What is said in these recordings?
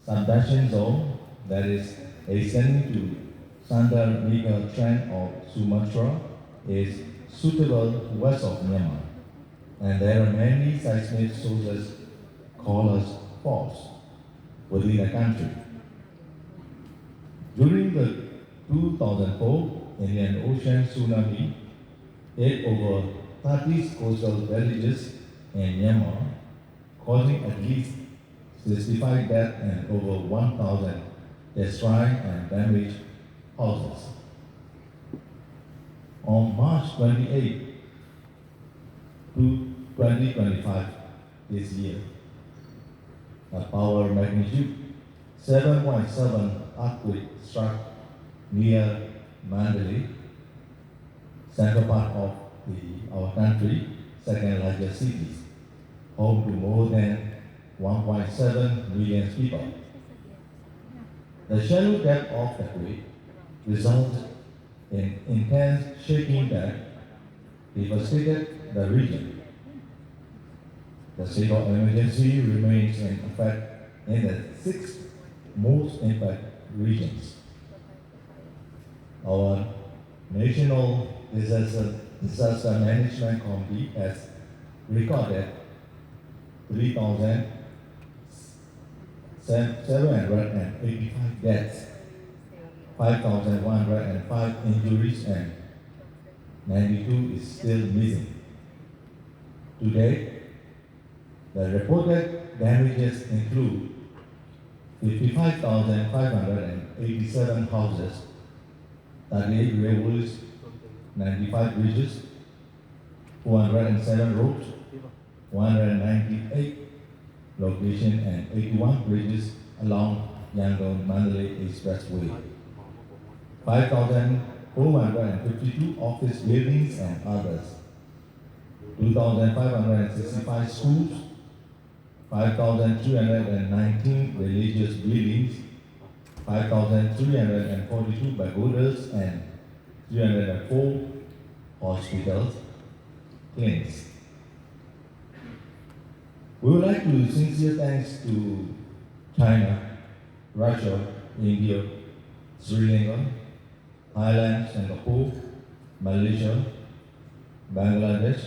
subduction zone that is extending to southern legal trend of Sumatra is suitable west of Myanmar, and there are many seismic sources called as faults within the country. During the 2004 Indian Ocean tsunami, hit over 30 coastal villages in Myanmar, causing at least 65 deaths and over 1,000 destroyed and damaged houses. On March 28, 2025, this year, a power magnitude 7.7 earthquake struck near Mandalay, central part of our country, second largest cities, home to more than 1.7 million people. The shallow depth of the quake resulted in intense shaking that devastated the region. The state of emergency remains in effect in the 6 most impacted regions. Our National Disaster Management Committee has recorded 3,785 deaths, 5,105 injuries, and 92 is still missing. Today, the reported damages include 55,587 houses, 38 railways, 95 bridges, 207 roads, 198 locations, and 81 bridges along Yangon-Mandalay Expressway. 5,452 office buildings and others. 2,565 schools, 5,319 religious buildings, 5,342 pagodas, and 304 hospitals, clinics. We would like to sincere thanks to China, Russia, India, Sri Lanka, Thailand, Singapore, Malaysia, Bangladesh,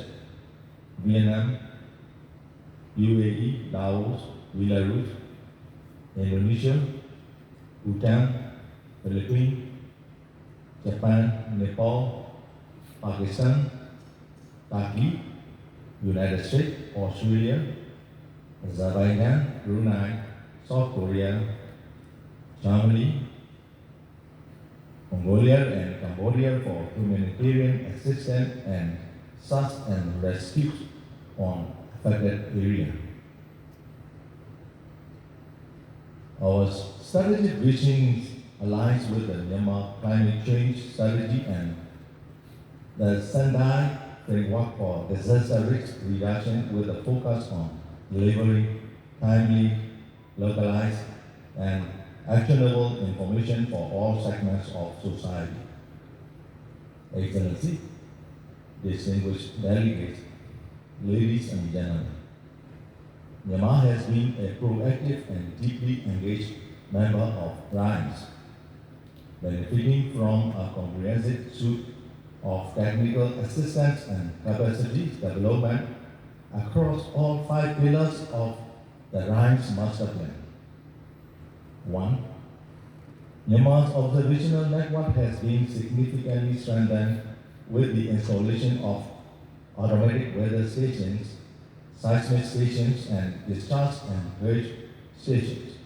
Vietnam, UAE, Laos, Belarus, Indonesia, Bhutan, Philippines, Japan, Nepal, Pakistan, Turkey, United States, Australia, Azerbaijan, Brunei, South Korea, Germany, Mongolia, and Cambodia for humanitarian assistance and search and rescue on affected area. Our strategic vision aligns with the Myanmar climate change strategy and the Sendai framework for disaster risk reduction with a focus on delivering timely, localized, and actionable information for all segments of society. Excellency, distinguished delegates, ladies and gentlemen, Myanmar has been a proactive and deeply engaged member of RIMES, benefiting from a comprehensive suite of technical assistance and capacity development across all 5 pillars of the RIMES Master Plan. 1. Myanmar's observational network has been significantly strengthened with the installation of automatic weather stations, seismic stations, and discharge and dredge stations.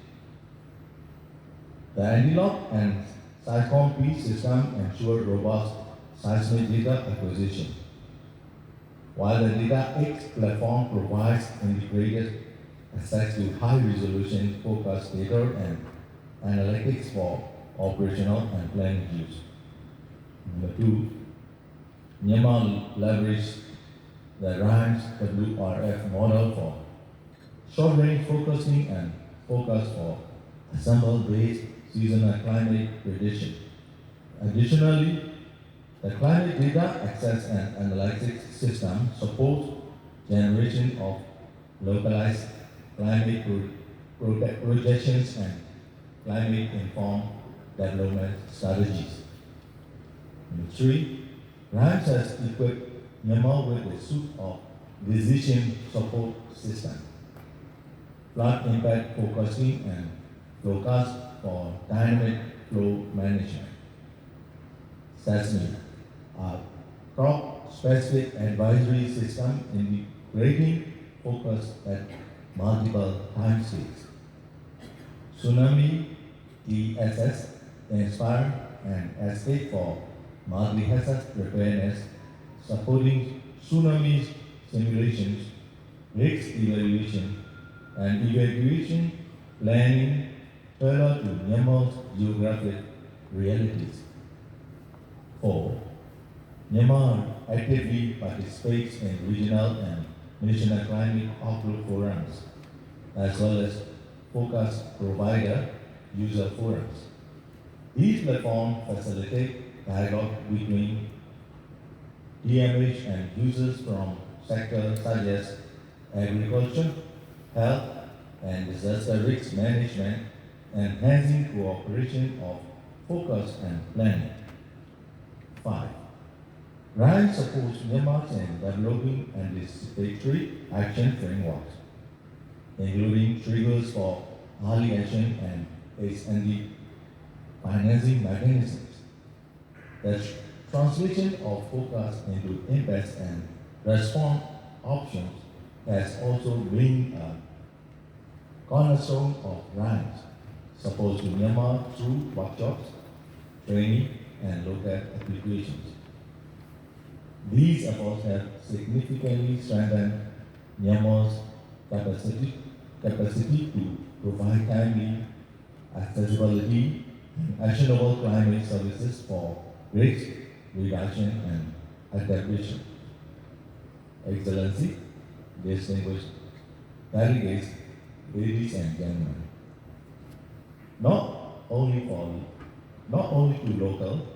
The Antelope and SciComm-P system ensure robust seismic data acquisition, while the Data X platform provides integrated access to high-resolution forecast data and analytics for operational and planning use. Number 2, Myanmar leveraged the RIMES WRF model for short-range focusing and focus for ensemble-based seasonal climate prediction. Additionally, the climate data access and analytics system supports generation of localized climate projections and climate-informed development strategies. Number 3, RIMES has equipped Myanmar with a suite of decision support system, flood impact focusing and forecast for dynamic flow management. SASMI, a crop-specific advisory system integrating focus at multiple time scales. Tsunami TSS, Inspire and Escape for multi-hazard preparedness, supporting tsunami simulations, risk evaluation, and evacuation planning tailored to Myanmar's geographic realities. 4. Myanmar actively participates in regional and national climate outlook forums, as well as forecast provider user forums. These platforms facilitate dialogue between DMH and users from sectors such as agriculture, health, and disaster risk management, enhancing cooperation of focus and planning. 5. RIME supports Myanmar in developing anticipatory action frameworks, including triggers for early action and S&D financing mechanisms. The translation of focus into impacts and response options has also been a cornerstone of RIMES, supports to Myanmar through workshops, training, and local applications. These efforts have significantly strengthened Myanmar's capacity to provide timely, accessibility, and actionable climate services for risk reduction and adaptation. Excellency, distinguished delegates, ladies and gentlemen, not only to local,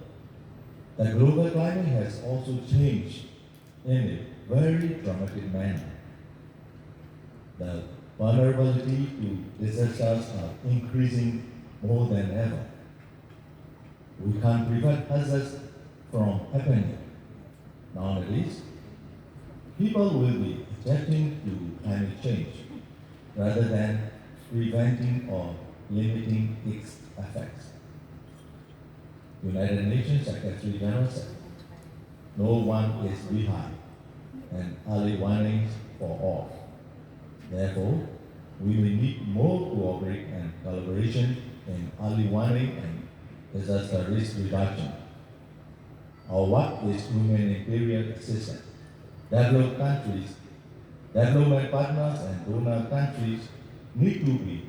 the global climate has also changed in a very dramatic manner. The vulnerability to disasters are increasing more than ever. We can't prevent hazards from happening. Nowadays, people will be adapting to climate change rather than preventing or limiting its effects. United Nations Secretary General said, "No one is behind," and early warnings for all. Therefore, we will need more cooperation and collaboration in early warning and disaster risk reduction. Our work is humanitarian assistance. Developed countries, development partners, and donor countries need to be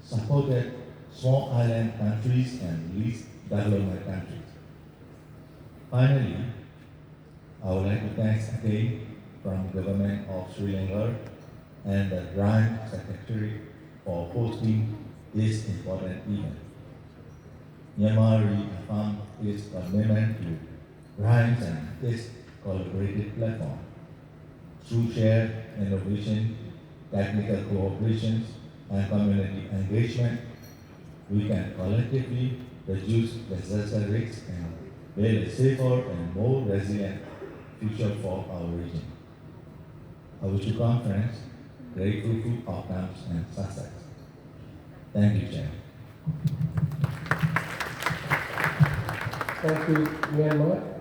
supported. Small island countries and least development countries. Finally, I would like to thank again from the government of Sri Lanka and the RIME Secretary for hosting this important event. Myanmar reaffirmed its commitment to RIMES and this collaborative platform. Through shared innovation, technical cooperation, and community engagement, we can collectively reduce disaster risks and build a safer and more resilient future for our region. I wish you conference great fruitful outcomes and success. Thank you, Chair. Thank you, Myanmar.